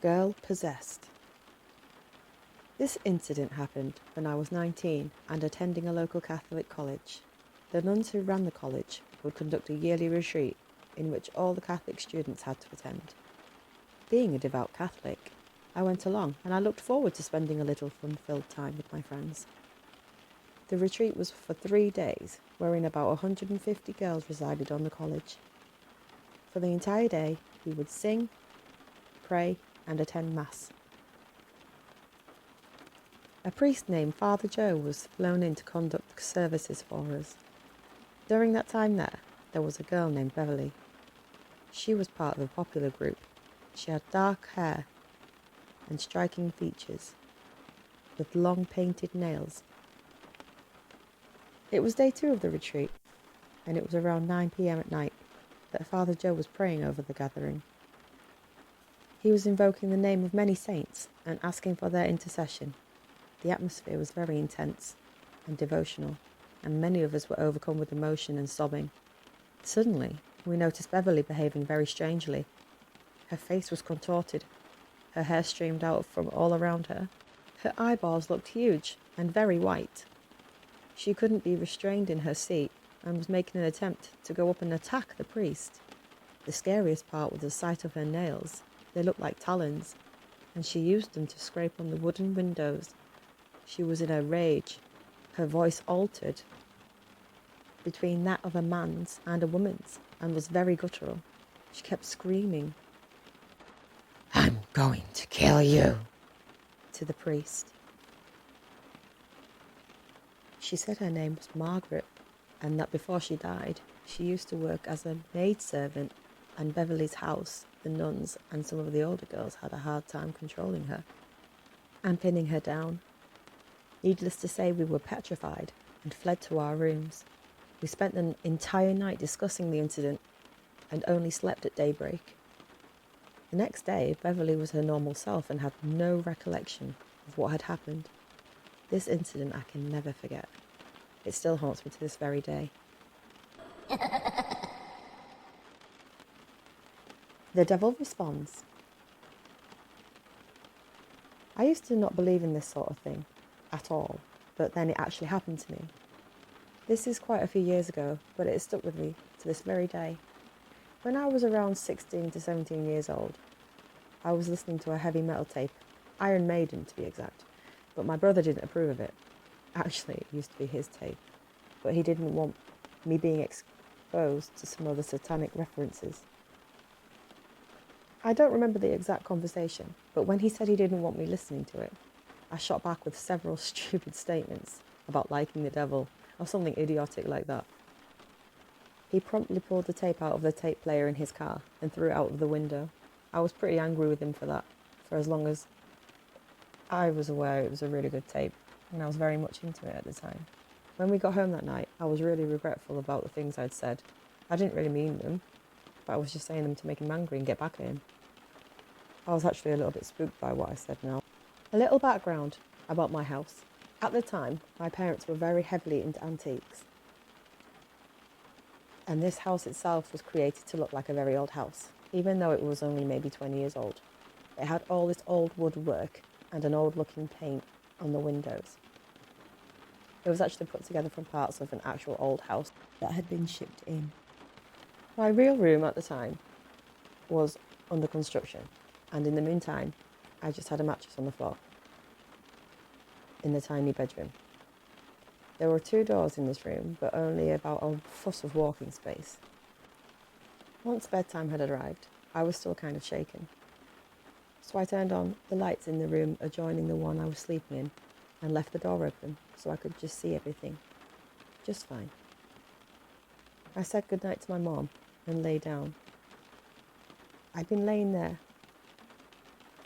girl possessed. This incident happened when I was 19 and attending a local Catholic college. The nuns who ran the college would conduct a yearly retreat in which all the Catholic students had to attend. Being a devout Catholic, I went along and I looked forward to spending a little fun-filled time with my friends. The retreat was for 3 days, wherein about 150 girls resided on the college. For the entire day, we would sing, pray, and attend Mass. A priest named Father Joe was flown in to conduct the services for us. During that time there was a girl named Beverly. She was part of a popular group. She had dark hair and striking features, with long painted nails. It was day 2 of the retreat, and it was around 9 p.m. at night that Father Joe was praying over the gathering. He was invoking the name of many saints and asking for their intercession. The atmosphere was very intense and devotional, and many of us were overcome with emotion and sobbing. Suddenly, we noticed Beverly behaving very strangely. Her face was contorted. Her hair streamed out from all around her. Her eyeballs looked huge and very white. She couldn't be restrained in her seat and was making an attempt to go up and attack the priest. The scariest part was the sight of her nails. They looked like talons, and she used them to scrape on the wooden windows. She was in a rage. Her voice altered between that of a man's and a woman's and was very guttural. She kept screaming, "I'm going to kill you," to the priest. She said her name was Margaret, and that before she died, she used to work as a maidservant, and Beverly's house, the nuns, and some of the older girls had a hard time controlling her and pinning her down. Needless to say, we were petrified and fled to our rooms. We spent an entire night discussing the incident and only slept at daybreak. The next day, Beverly was her normal self and had no recollection of what had happened. This incident I can never forget. It still haunts me to this very day. The Devil Responds. I used to not believe in this sort of thing at all, but then it actually happened to me. This is quite a few years ago, but it has stuck with me to this very day. When I was around 16 to 17 years old, I was listening to a heavy metal tape, Iron Maiden to be exact, but my brother didn't approve of it. Actually, it used to be his tape, but he didn't want me being exposed to some other satanic references. I don't remember the exact conversation, but when he said he didn't want me listening to it, I shot back with several stupid statements about liking the devil or something idiotic like that. He promptly pulled the tape out of the tape player in his car and threw it out of the window. I was pretty angry with him for that, for as long as I was aware it was a really good tape, and I was very much into it at the time. When we got home that night, I was really regretful about the things I'd said. I didn't really mean them, but I was just saying them to make him angry and get back at him. I was actually a little bit spooked by what I said now. A little background about my house. At the time, my parents were very heavily into antiques. And this house itself was created to look like a very old house, even though it was only maybe 20 years old. It had all this old woodwork and an old-looking paint on the windows. It was actually put together from parts of an actual old house that had been shipped in. My real room at the time was under construction, and in the meantime, I just had a mattress on the floor in the tiny bedroom. There were 2 doors in this room, but only about a foot of walking space. Once bedtime had arrived, I was still kind of shaken. So I turned on the lights in the room adjoining the one I was sleeping in and left the door open so I could just see everything. Just fine. I said goodnight to my mom and lay down. I'd been laying there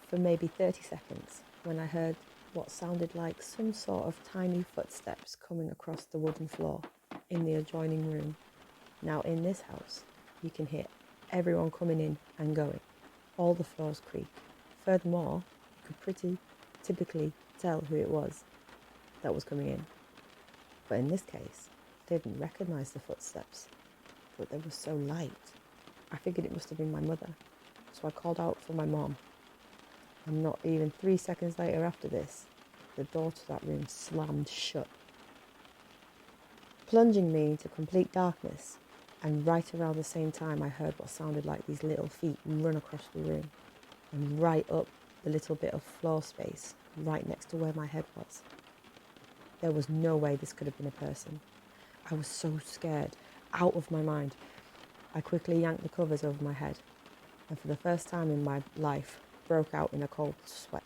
for maybe 30 seconds when I heard what sounded like some sort of tiny footsteps coming across the wooden floor in the adjoining room. Now in this house, you can hear everyone coming in and going. All the floors creak. Furthermore, you could pretty typically tell who it was that was coming in. But in this case, I didn't recognise the footsteps, but they were so light. I figured it must have been my mother, so I called out for my mom. And not even 3 seconds later after this, the door to that room slammed shut, plunging me into complete darkness. And right around the same time, I heard what sounded like these little feet run across the room and right up the little bit of floor space right next to where my head was. There was no way this could have been a person. I was so scared, out of my mind. I quickly yanked the covers over my head, and for the first time in my life, broke out in a cold sweat.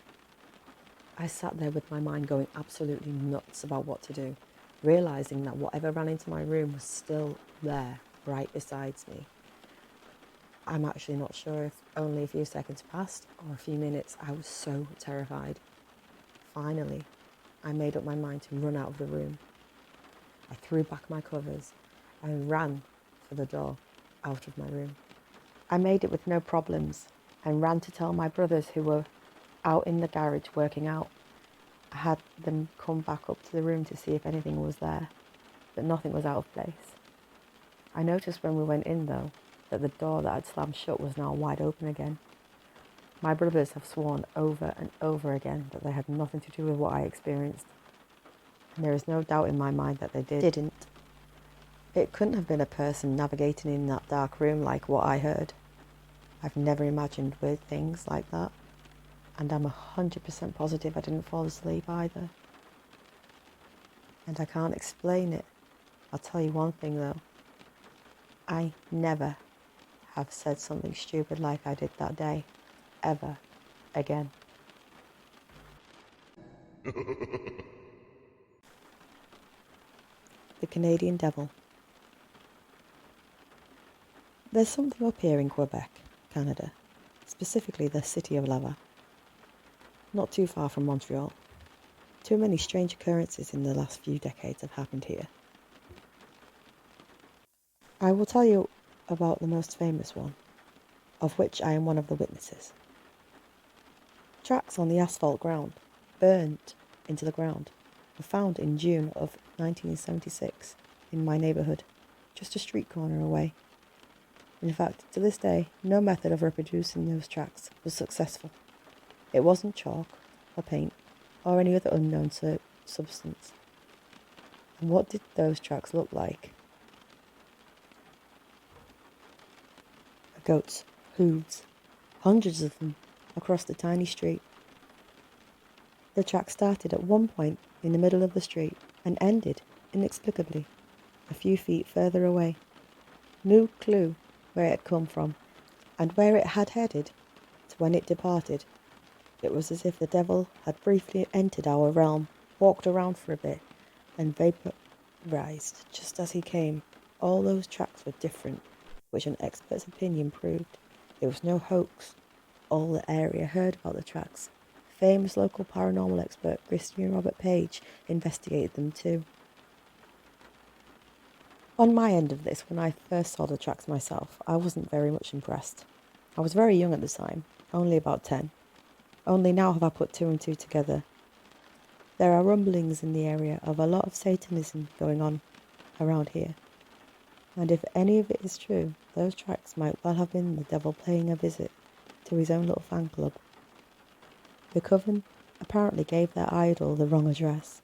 I sat there with my mind going absolutely nuts about what to do, realising that whatever ran into my room was still there, right beside me. I'm actually not sure if only a few seconds passed or a few minutes. I was so terrified. Finally, I made up my mind to run out of the room. I threw back my covers and ran for the door out of my room. I made it with no problems and ran to tell my brothers who were out in the garage working out. I had them come back up to the room to see if anything was there, but nothing was out of place. I noticed when we went in, though, that the door that had slammed shut was now wide open again. My brothers have sworn over and over again that they had nothing to do with what I experienced, and there is no doubt in my mind that they didn't. It couldn't have been a person navigating in that dark room like what I heard. I've never imagined weird things like that, and I'm 100% positive I didn't fall asleep either. And I can't explain it. I'll tell you one thing though. I never have said something stupid like I did that day, ever again. The Canadian Devil. There's something up here in Quebec, Canada, specifically the city of Laval, not too far from Montreal. Too many strange occurrences in the last few decades have happened here. I will tell you about the most famous one, of which I am one of the witnesses. Tracks on the asphalt ground, burnt into the ground, were found in June of 1976 in my neighbourhood, just a street corner away. In fact, to this day, no method of reproducing those tracks was successful. It wasn't chalk or paint or any other unknown substance. And what did those tracks look like? A goat's hooves, hundreds of them, across the tiny street. The track started at one point in the middle of the street and ended, inexplicably, a few feet further away. No clue where it had come from and where it had headed to when it departed. It was as if the devil had briefly entered our realm, walked around for a bit, and vaporized just as he came. All those tracks were different, which an expert's opinion proved. There was no hoax. All the area heard about the tracks. Famous local paranormal expert Christian Robert Page investigated them too. On my end of this, when I first saw the tracks myself, I wasn't very much impressed. I was very young at the time, only about 10. Only now have I put two and two together. There are rumblings in the area of a lot of Satanism going on around here. And if any of it is true, those tracks might well have been the devil paying a visit to his own little fan club. The coven apparently gave their idol the wrong address.